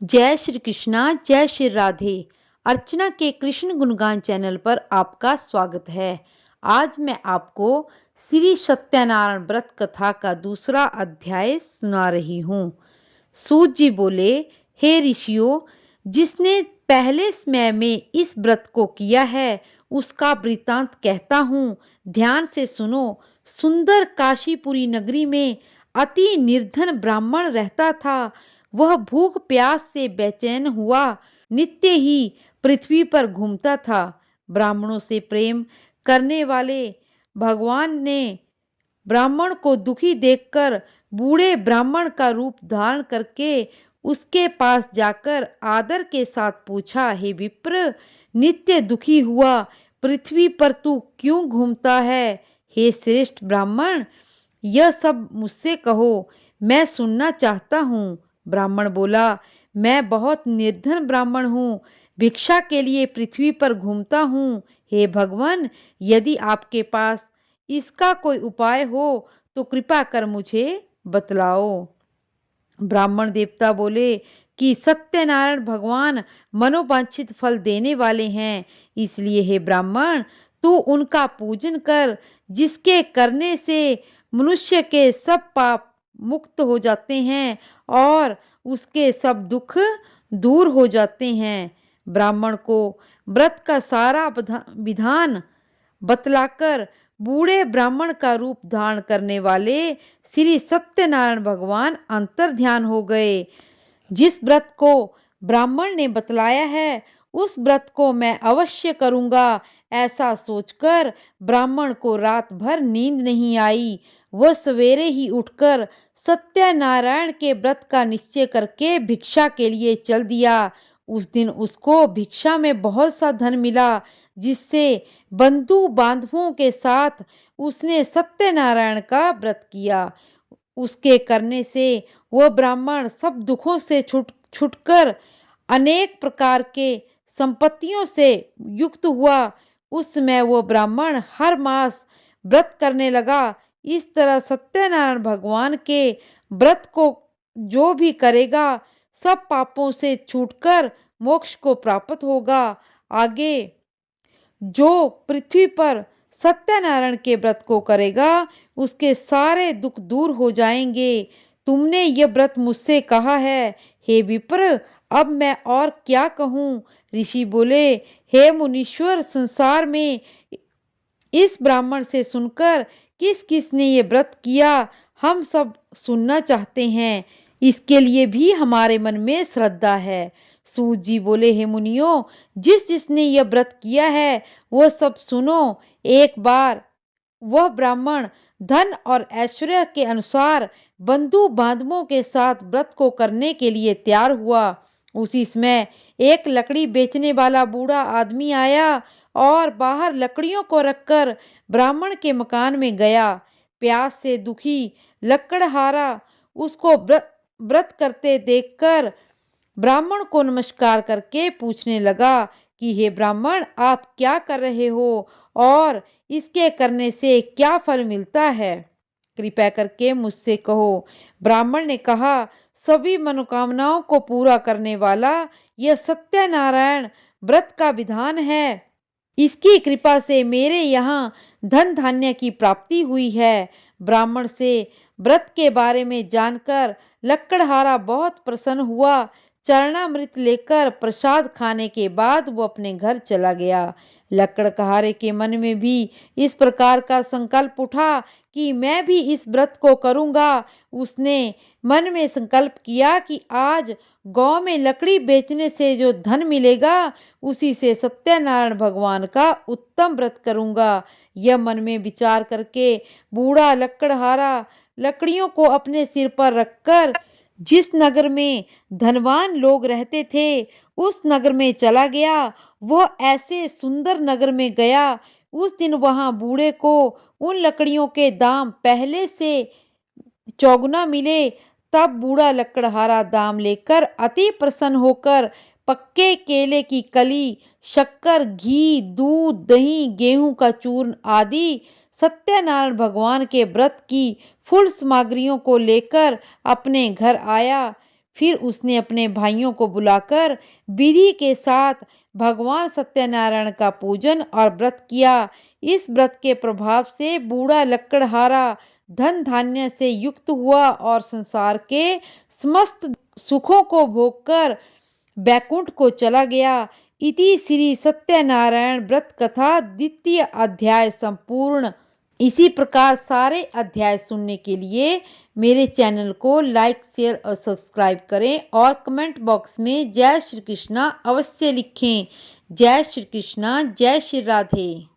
जय श्री कृष्णा, जय श्री राधे। अर्चना के कृष्ण गुणगान चैनल पर आपका स्वागत है। आज मैं आपको श्री सत्यनारायण व्रत कथा का दूसरा अध्याय सुना रही हूँ। सूत जी बोले, हे ऋषियों, जिसने पहले समय में इस व्रत को किया है उसका वृतांत कहता हूँ, ध्यान से सुनो। सुंदर काशीपुरी नगरी में अति निर्धन ब्राह्मण रहता था। वह भूख प्यास से बेचैन हुआ नित्य ही पृथ्वी पर घूमता था। ब्राह्मणों से प्रेम करने वाले भगवान ने ब्राह्मण को दुखी देखकर बूढ़े ब्राह्मण का रूप धारण करके उसके पास जाकर आदर के साथ पूछा, हे विप्र, नित्य दुखी हुआ पृथ्वी पर तू क्यों घूमता है? हे श्रेष्ठ ब्राह्मण, यह सब मुझसे कहो, मैं सुनना चाहता हूँ। ब्राह्मण बोला, मैं बहुत निर्धन ब्राह्मण हूँ, भिक्षा के लिए पृथ्वी पर घूमता हूँ। हे भगवान, यदि आपके पास इसका कोई उपाय हो तो कृपा कर मुझे बतलाओ। ब्राह्मण देवता बोले कि सत्यनारायण भगवान मनोवांछित फल देने वाले हैं, इसलिए हे ब्राह्मण, तू उनका पूजन कर, जिसके करने से मनुष्य के सब पाप मुक्त हो जाते हैं और उसके सब दुख दूर हो जाते हैं। ब्राह्मण को व्रत का सारा विधान बतलाकर बूढ़े ब्राह्मण का रूप धारण करने वाले श्री सत्यनारायण भगवान अंतर ध्यान हो गए। जिस व्रत को ब्राह्मण ने बतलाया है उस व्रत को मैं अवश्य करूंगा, ऐसा सोचकर ब्राह्मण को रात भर नींद नहीं आई। वह सवेरे ही उठकर सत्यनारायण के व्रत का निश्चय करके भिक्षा के लिए चल दिया। उस दिन उसको भिक्षा में बहुत सा धन मिला, जिससे बंधु बांधवों के साथ उसने सत्यनारायण का व्रत किया। उसके करने से वह ब्राह्मण सब दुखों से छुटकर अनेक प्रकार के संपत्तियों से युक्त हुआ। उस समय वह ब्राह्मण हर मास व्रत करने लगा। इस तरह सत्यनारायण भगवान के व्रत को जो भी करेगा सब पापों से छूटकर मोक्ष को प्राप्त होगा। आगे जो पृथ्वी पर सत्यनारायण के व्रत को करेगा उसके सारे दुख दूर हो जाएंगे। तुमने यह व्रत मुझसे कहा है, हे विप्र, अब मैं और क्या कहूँ? ऋषि बोले, हे मुनीश्वर, संसार में इस ब्राह्मण से सुनकर किस किस ने ये व्रत किया हम सब सुनना चाहते हैं। इसके लिए भी हमारे मन में श्रद्धा है। सूत जी बोले, हे मुनियों, जिस जिसने यह व्रत किया है वह सब सुनो। एक बार वह ब्राह्मण धन और ऐश्वर्य के अनुसार बंधु बांधवों के साथ व्रत को करने के लिए तैयार हुआ। उसी समय एक लकड़ी बेचने वाला बूढ़ा आदमी आया और बाहर लकड़ियों को रखकर ब्राह्मण के मकान में गया। प्यास से दुखी लकड़हारा उसको व्रत करते देखकर ब्राह्मण को नमस्कार करके पूछने लगा कि हे ब्राह्मण, आप क्या कर रहे हो और इसके करने से क्या फल मिलता है? कृपया करके मुझसे कहो। ब्राह्मण ने कहा, सभी मनोकामनाओं को पूरा करने वाला यह सत्यनारायण व्रत का विधान है। इसकी कृपा से मेरे यहाँ धन धान्य की प्राप्ति हुई है। ब्राह्मण से व्रत के बारे में जानकर लकड़हारा बहुत प्रसन्न हुआ। चरणामृत लेकर प्रसाद खाने के बाद वो अपने घर चला गया। लकड़हारे के मन में भी इस प्रकार का संकल्प उठा कि मैं भी इस व्रत को करूंगा। उसने मन में संकल्प किया कि आज गांव में लकड़ी बेचने से जो धन मिलेगा उसी से सत्यनारायण भगवान का उत्तम व्रत करूंगा। यह मन में विचार करके बूढ़ा लकड़हारा लकड़ियों को अपने सिर पर रखकर जिस नगर में धनवान लोग रहते थे उस नगर में चला गया। वह ऐसे सुंदर नगर में गया। उस दिन वहां बूढ़े को उन लकड़ियों के दाम पहले से चौगुना मिले। तब बूढ़ा लकड़हारा दाम लेकर अति प्रसन्न होकर पक्के केले की कली, शक्कर, घी, दूध, दही, गेहूं का चूर्ण आदि सत्यनारायण भगवान के व्रत की फूल सामग्रियों को लेकर अपने घर आया। फिर उसने अपने भाइयों को बुलाकर विधि के साथ भगवान सत्यनारायण का पूजन और व्रत किया। इस व्रत के प्रभाव से बूढ़ा लकड़हारा धन धान्य से युक्त हुआ और संसार के समस्त सुखों को भोगकर बैकुंठ को चला गया। इति श्री सत्यनारायण व्रत कथा द्वितीय अध्याय संपूर्ण। इसी प्रकार सारे अध्याय सुनने के लिए मेरे चैनल को लाइक, शेयर और सब्सक्राइब करें और कमेंट बॉक्स में जय श्री कृष्णा अवश्य लिखें। जय श्री कृष्णा, जय श्री राधे।